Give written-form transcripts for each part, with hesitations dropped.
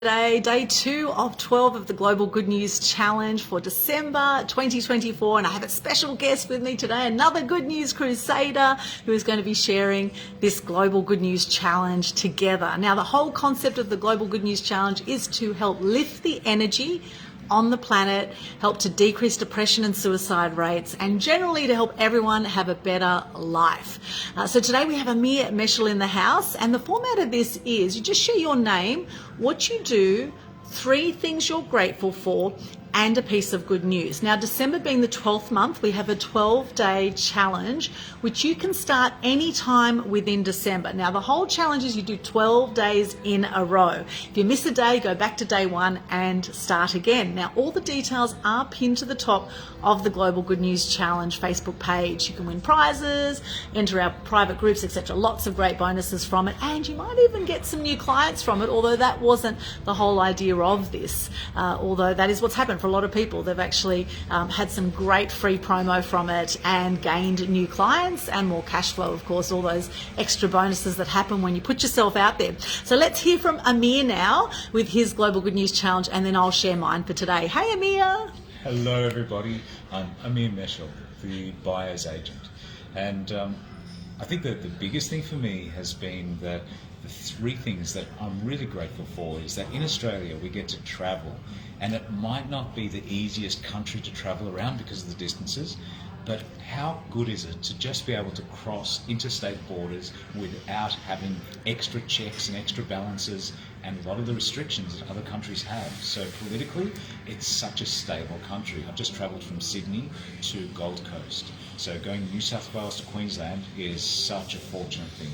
Today, day 2 of 12 of the Global Good News Challenge for December 2024, and I have a special guest with me today, another Good News Crusader who is going to be sharing this Global Good News Challenge together. Now, the whole concept of the Global Good News Challenge is to help lift the energy on the planet, help to decrease depression and suicide rates, and generally to help everyone have a better life. So today we have Amir Meshel in the house, and the format of this is you just share your name, what you do, 3 things you're grateful for, and a piece of good news. Now, December being the 12th month, we have a 12-day challenge, which you can start anytime within December. Now, the whole challenge is you do 12 days in a row. If you miss a day, go back to day 1 and start again. Now, all the details are pinned to the top of the Global Good News Challenge Facebook page. You can win prizes, enter our private groups, etc. Lots of great bonuses from it, and you might even get some new clients from it, although that wasn't the whole idea of this, although that is what's happened for a lot of people. They've actually had some great free promo from it and gained new clients and more cash flow, of course, all those extra bonuses that happen when you put yourself out there. So let's hear from Amir now with his Global Good News Challenge, and then I'll share mine for today. Hey, Amir. Hello, everybody. I'm Amir Meshel, the buyer's agent. And I think that the biggest thing for me has been that the 3 things that I'm really grateful for is that in Australia we get to travel, and it might not be the easiest country to travel around because of the distances, but how good is it to just be able to cross interstate borders without having extra checks and extra balances and a lot of the restrictions that other countries have. So politically, it's such a stable country. I've just travelled from Sydney to Gold Coast. So going New South Wales to Queensland is such a fortunate thing.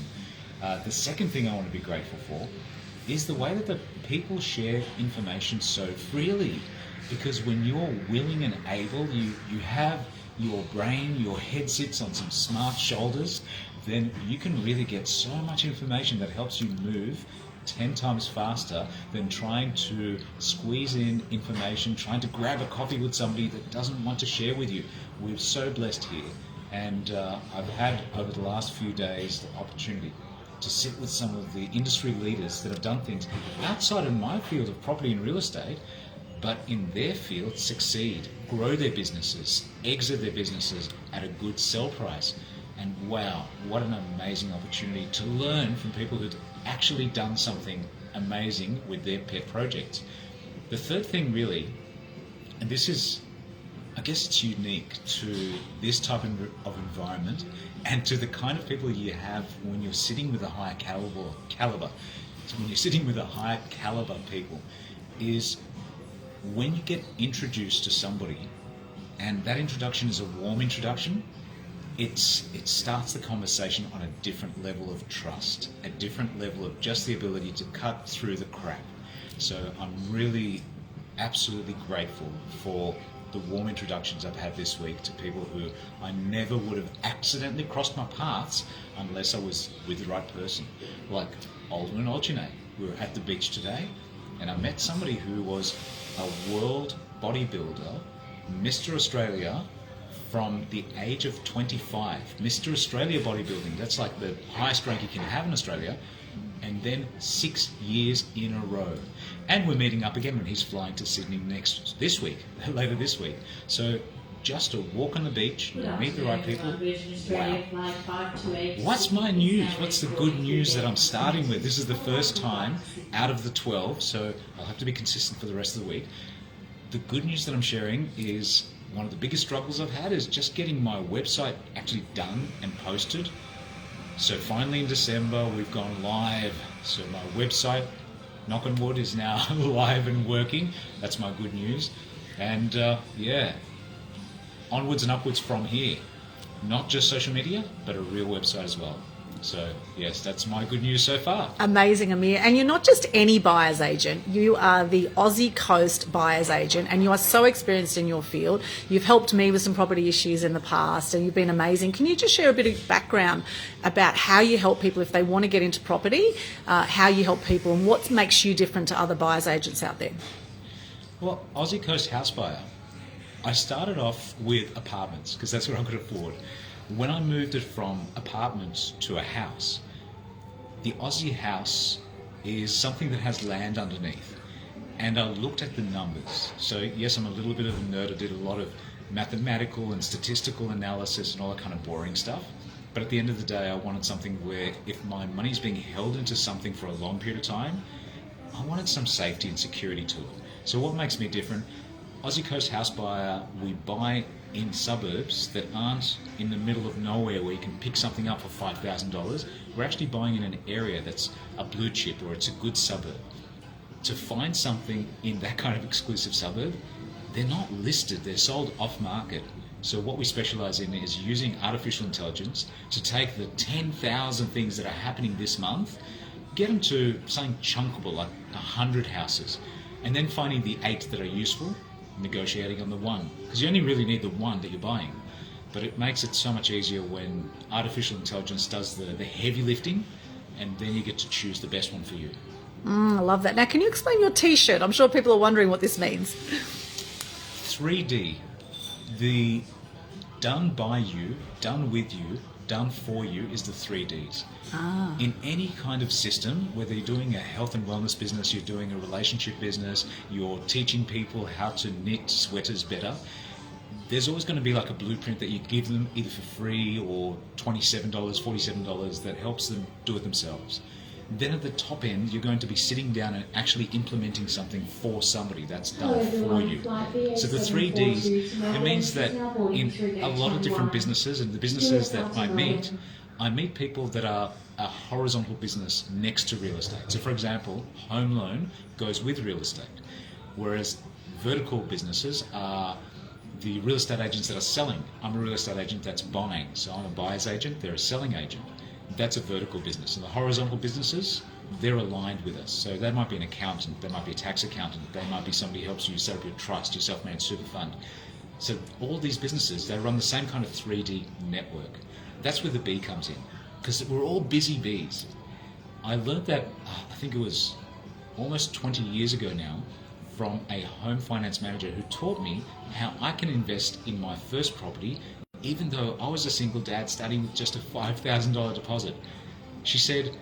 The second thing I want to be grateful for is the way that the people share information so freely. Because when you're willing and able, you have your brain, your head sits on some smart shoulders, then you can really get so much information that helps you move 10 times faster than trying to squeeze in information, trying to grab a coffee with somebody that doesn't want to share with you. We're so blessed here. And I've had, over the last few days, the opportunity to sit with some of the industry leaders that have done things outside of my field of property and real estate, but in their field succeed, grow their businesses, exit their businesses at a good sell price. And wow, what an amazing opportunity to learn from people who've actually done something amazing with their pet projects. The third thing really, and this is, I guess it's unique to this type of environment and to the kind of people you have when you're sitting with a higher caliber. So when you're sitting with a higher caliber people, is when you get introduced to somebody and that introduction is a warm introduction, it starts the conversation on a different level of trust, a different level of just the ability to cut through the crap. So I'm really absolutely grateful for the warm introductions I've had this week to people who I never would have accidentally crossed my paths unless I was with the right person. Like Aldwyn, Altuney. We were at the beach today and I met somebody who was a world bodybuilder, Mr. Australia, from the age of 25. Mr. Australia bodybuilding, that's like the highest rank you can have in Australia, and then 6 years in a row. And we're meeting up again when he's flying to Sydney later this week. So just a walk on the beach, meet the right people. Wow. What's my news? What's the good news that I'm starting with? This is the first time out of the 12, so I'll have to be consistent for the rest of the week. The good news that I'm sharing is one of the biggest struggles I've had is just getting my website actually done and posted. So finally in December we've gone live. So my website, knock on wood, is now live and working. That's my good news. And onwards and upwards from here. Not just social media, but a real website as well. So yes, that's my good news so far. Amazing, Amir. And you're not just any buyer's agent. You are the Aussie Coast buyer's agent, and you are so experienced in your field. You've helped me with some property issues in the past, and you've been amazing. Can you just share a bit of background about how you help people if they want to get into property, how you help people, and what makes you different to other buyer's agents out there? Well, Aussie Coast house buyer. I started off with apartments because that's what I could afford. When I moved it from apartments to a house, the Aussie house is something that has land underneath. and I looked at the numbers. So yes, I'm a little bit of a nerd. I did a lot of mathematical and statistical analysis and all that kind of boring stuff. But at the end of the day, I wanted something where if my money's being held into something for a long period of time, I wanted some safety and security to it. So what makes me different? Aussie Coast House Buyer, we buy in suburbs that aren't in the middle of nowhere where you can pick something up for $5,000. We're actually buying in an area that's a blue chip or it's a good suburb. To find something in that kind of exclusive suburb, they're not listed, they're sold off market. So what we specialize in is using artificial intelligence to take the 10,000 things that are happening this month, get them to something chunkable like 100 houses, and then finding the 8 that are useful, negotiating on the 1. Because you only really need the 1 that you're buying. But it makes it so much easier when artificial intelligence does the heavy lifting, and then you get to choose the best one for you. I love that. Now, can you explain your T-shirt? I'm sure people are wondering what this means. 3D, the done by you, done with you, done for you is the 3Ds. In any kind of system, whether you're doing a health and wellness business, you're doing a relationship business, you're teaching people how to knit sweaters better, there's always going to be like a blueprint that you give them either for free or $27, $47 that helps them do it themselves. Then at the top end, you're going to be sitting down and actually implementing something for somebody that's done for you. So the 3Ds, it means that in a lot of different businesses and the businesses that I meet people that are a horizontal business next to real estate. So for example, home loan goes with real estate, whereas vertical businesses are the real estate agents that are selling. I'm a real estate agent that's buying. So I'm a buyer's agent, they're a selling agent. That's a vertical business. And the horizontal businesses, they're aligned with us. So they might be an accountant, they might be a tax accountant, they might be somebody who helps you set up your trust, your self-managed super fund. So all these businesses, they run the same kind of 3D network. That's where the B comes in, because we're all busy bees. I learned that, I think it was almost 20 years ago now, from a home finance manager who taught me how I can invest in my first property even though I was a single dad starting with just a $5,000 deposit. She said,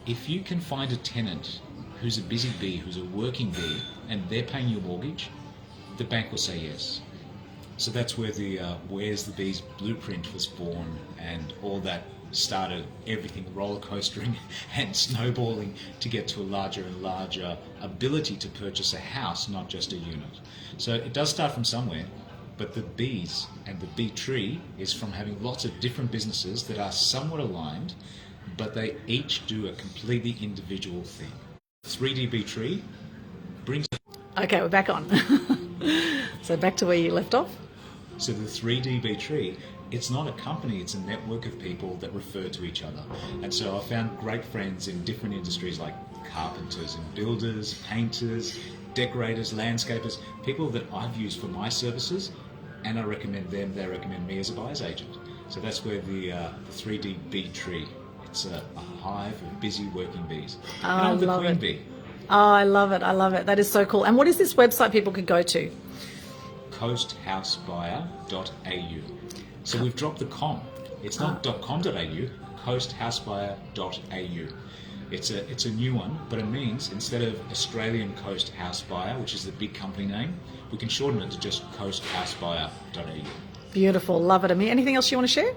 if you can find a tenant who's a busy bee, who's a working bee, and they're paying your mortgage, the bank will say yes. So that's where the Where's the Bees blueprint was born, and all that started everything roller coastering and snowballing to get to a larger and larger ability to purchase a house, not just a unit. So it does start from somewhere, but the bees and the bee tree is from having lots of different businesses that are somewhat aligned, but they each do a completely individual thing. 3D bee tree brings... Okay, we're back on. So back to where you left off. So the 3D bee tree, it's not a company, it's a network of people that refer to each other. And so I found great friends in different industries like carpenters and builders, painters, decorators, landscapers, people that I've used for my services, and I recommend them, they recommend me as a buyer's agent. So that's where the 3D bee tree, it's a hive of busy working bees. Oh, and I'm the love queen it. bee. Oh, I love it. I love it. That is so cool. And what is this website people could go to? coasthousebuyer.au. So we've dropped the com. It's not .com.au, coasthousebuyer.au. It's a new one, but it means instead of Australian Coast House Buyer, which is the big company name, we can shorten it to just coasthousebuyer.au. Beautiful. Love it, Amir. Anything else you want to share?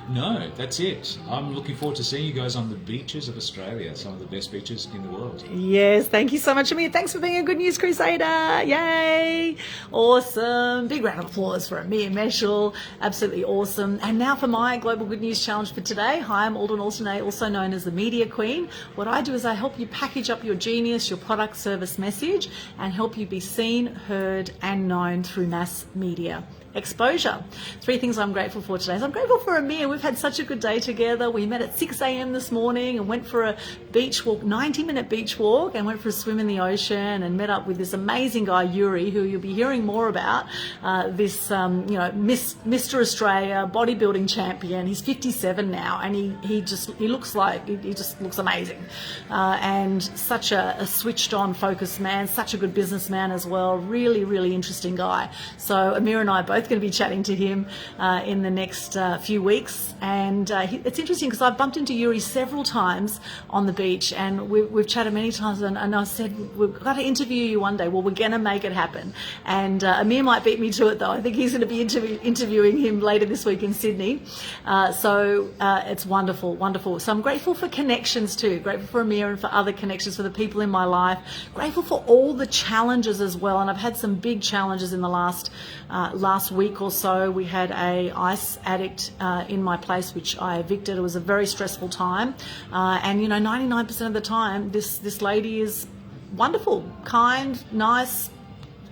No, that's it. I'm looking forward to seeing you guys on the beaches of Australia, some of the best beaches in the world. Yes, thank you so much, Amir. Thanks for being a Good News Crusader. Yay. Awesome. Big round of applause for Amir Meshel. Absolutely awesome. And now for my Global Good News Challenge for today. Hi, I'm Aldwyn, also known as the Media Queen. What I do is I help you package up your genius, your product, service, message, and help you be seen, heard, and known through mass media exposure. 3 things I'm grateful for today. So I'm grateful for Amir. We've had such a good day together. We met at 6 a.m. this morning and went for a beach walk, 90-minute beach walk, and went for a swim in the ocean and met up with this amazing guy, Yuri, who you'll be hearing more about. Mr. Australia bodybuilding champion. He's 57 now, and he just looks amazing, and such a switched on, focused man, such a good businessman as well. Really, really interesting guy. So Amir and I are both going to be chatting to him in the next few weeks. drugs. And it's interesting because I've bumped into Yuri several times on the beach, and we've chatted many times, and I said, we've got to interview you one day. Well, we're going to make it happen. And Amir might beat me to it, though. I think he's going to be interviewing him later this week in Sydney. So it's wonderful, wonderful. So I'm grateful for connections too, grateful for Amir and for other connections, for the people in my life, grateful for all the challenges as well. And I've had some big challenges in the last week or so. We had a ice addict in my place, which I evicted. It was a very stressful time. And 99% of the time, this lady is wonderful, kind, nice,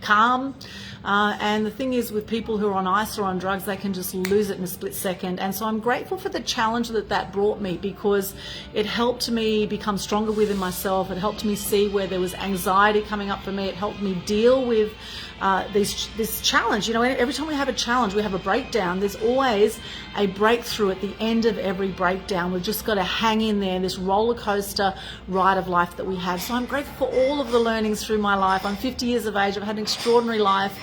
calm. And the thing is, with people who are on ice or on drugs, they can just lose it in a split second. And so I'm grateful for the challenge that brought me, because it helped me become stronger within myself. It helped me see where there was anxiety coming up for me. It helped me deal with this challenge. Every time we have a challenge, we have a breakdown. There's always a breakthrough at the end of every breakdown. We've just got to hang in there, this roller coaster ride of life that we have. So I'm grateful for all of the learnings through my life. I'm 50 years of age. I've had an extraordinary life,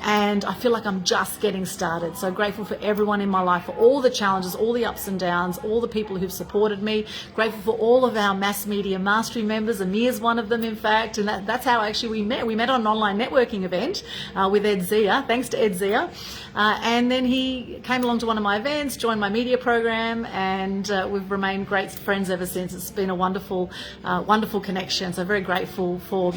and I feel like I'm just getting started. So grateful for everyone in my life, for all the challenges, all the ups and downs, all the people who've supported me. Grateful for all of our Mass Media Mastery members. Amir's one of them, in fact, and that's how actually we met. We met on an online networking event with Ed Zia. Thanks to Ed Zia. And then he came along to one of my events, joined my media program, and we've remained great friends ever since. It's been a wonderful, wonderful connection. So very grateful for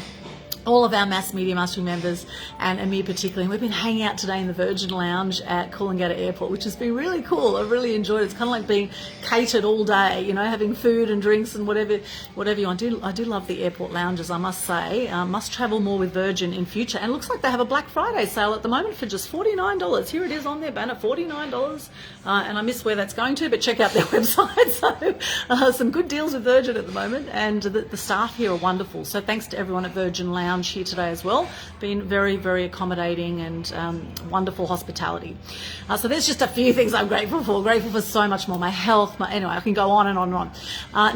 all of our Mass Media Mastery members, and Amir particularly. And we've been hanging out today in the Virgin Lounge at Coolangatta Airport, which has been really cool. I really enjoyed it. It's kind of like being catered all day, having food and drinks and whatever you want. I do love the airport lounges, I must say. Must travel more with Virgin in future. And it looks like they have a Black Friday sale at the moment for just $49. Here it is on their banner, $49. And I miss where that's going to, but check out their website. So some good deals with Virgin at the moment, and the staff here are wonderful. So thanks to everyone at Virgin Lounge here today as well. Been very, very accommodating and wonderful hospitality. So there's just a few things I'm grateful for. Grateful for so much more. My health, anyway, I can go on and on and on.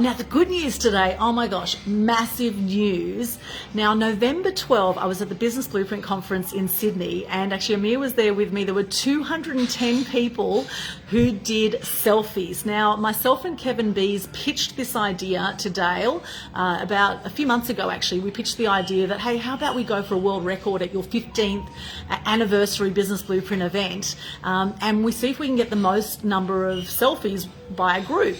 Now the good news today, oh my gosh, massive news. Now November 12, I was at the Business Blueprint Conference in Sydney, and actually Amir was there with me. There were 210 people who did selfies. Now myself and Kevin Bees pitched this idea to Dale about a few months ago. Actually, we pitched the idea that, hey, how about we go for a world record at your 15th anniversary Business Blueprint event, and we see if we can get the most number of selfies by a group.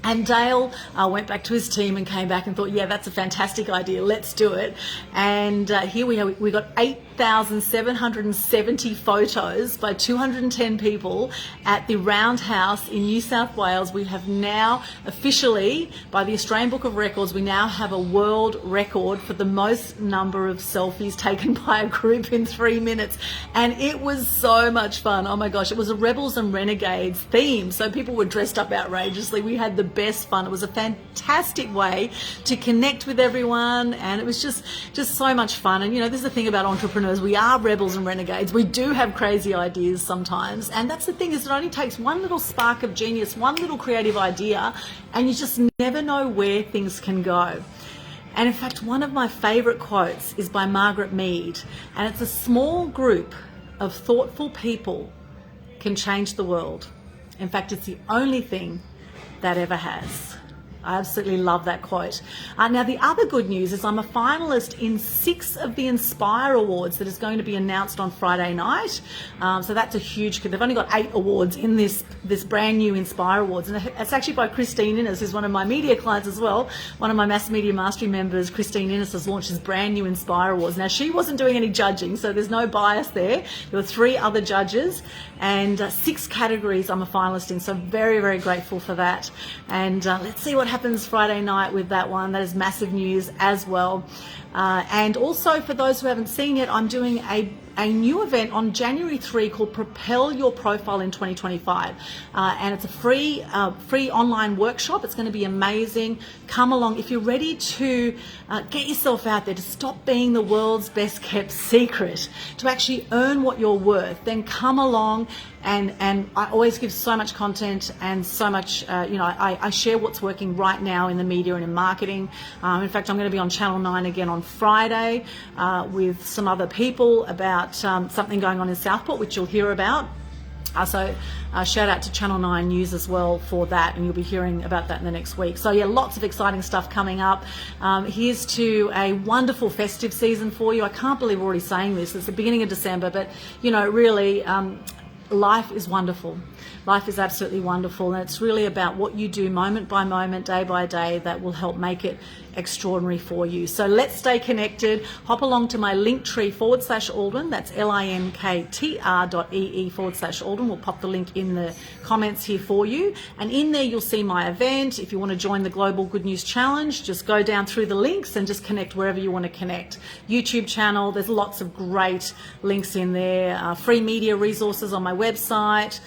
And Dale went back to his team and came back and thought, yeah, that's a fantastic idea. Let's do it. And here we got 8,770 photos by 210 people at the Roundhouse in New South Wales. We have now officially, by the Australian Book of Records, we now have a world record for the most number of selfies taken by a group in 3 minutes. And it was so much fun. Oh my gosh, it was a Rebels and Renegades theme. So people were dressed up outrageously. We had the best fun. It was a fantastic way to connect with everyone, and it was just so much fun. And this is the thing about entrepreneurs. We are rebels and renegades. We do have crazy ideas sometimes, and that's the thing, is it only takes one little spark of genius, one little creative idea, and you just never know where things can go. And in fact, one of my favorite quotes is by Margaret Mead, and it's a small group of thoughtful people can change the world. In fact, it's the only thing that ever has. I absolutely love that quote. Now, the other good news is I'm a finalist in 6 of the Inspire Awards that is going to be announced on Friday night. So that's a huge, they've only got 8 awards in this brand new Inspire Awards. And it's actually by Christine Innes, who's one of my media clients as well. One of my Mass Media Mastery members, Christine Innes, has launched this brand new Inspire Awards. Now, she wasn't doing any judging, so there's no bias there. There were 3 other judges and 6 categories I'm a finalist in. So very, very grateful for that. And let's see what happens Friday night with that one. That is massive news as well. And also, for those who haven't seen it, I'm doing a new event on January 3 called Propel Your Profile in 2025. And it's a free online workshop. It's going to be amazing. Come along. If you're ready to get yourself out there, to stop being the world's best kept secret, to actually earn what you're worth, then come along. And I always give so much content and so much, I share what's working right now in the media and in marketing. In fact, I'm going to be on Channel 9 again on Friday with some other people about something going on in Southport, which you'll hear about. So shout out to Channel 9 News as well for that, and you'll be hearing about that in the next week. So yeah, lots of exciting stuff coming up. Here's to a wonderful festive season for you. I can't believe we're already saying this. It's the beginning of December, but you know, really, life is wonderful. Life is absolutely wonderful, and it's really about what you do moment by moment, day by day, that will help make it extraordinary for you. So let's stay connected. Hop along to my linktr.ee/Aldwyn. That's linktr.ee/Aldwyn. We'll pop the link in the comments here for you. And in there, you'll see my event. If you want to join the Global Good News Challenge, just go down through the links and just connect wherever you want to connect. YouTube channel, there's lots of great links in there. Free media resources on my website.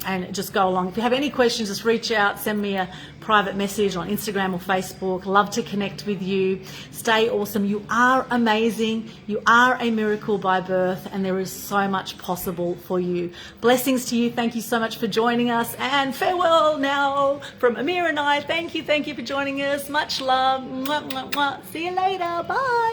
And just go along. If you have any questions, just reach out, send me a private message on Instagram or Facebook. Love to connect with you. Stay awesome. You are amazing. You are a miracle by birth, and there is so much possible for you. Blessings to you. Thank you so much for joining us, and farewell now from Amir and I. Thank you for joining us. Much love. Mwah, mwah, mwah. See you later. Bye.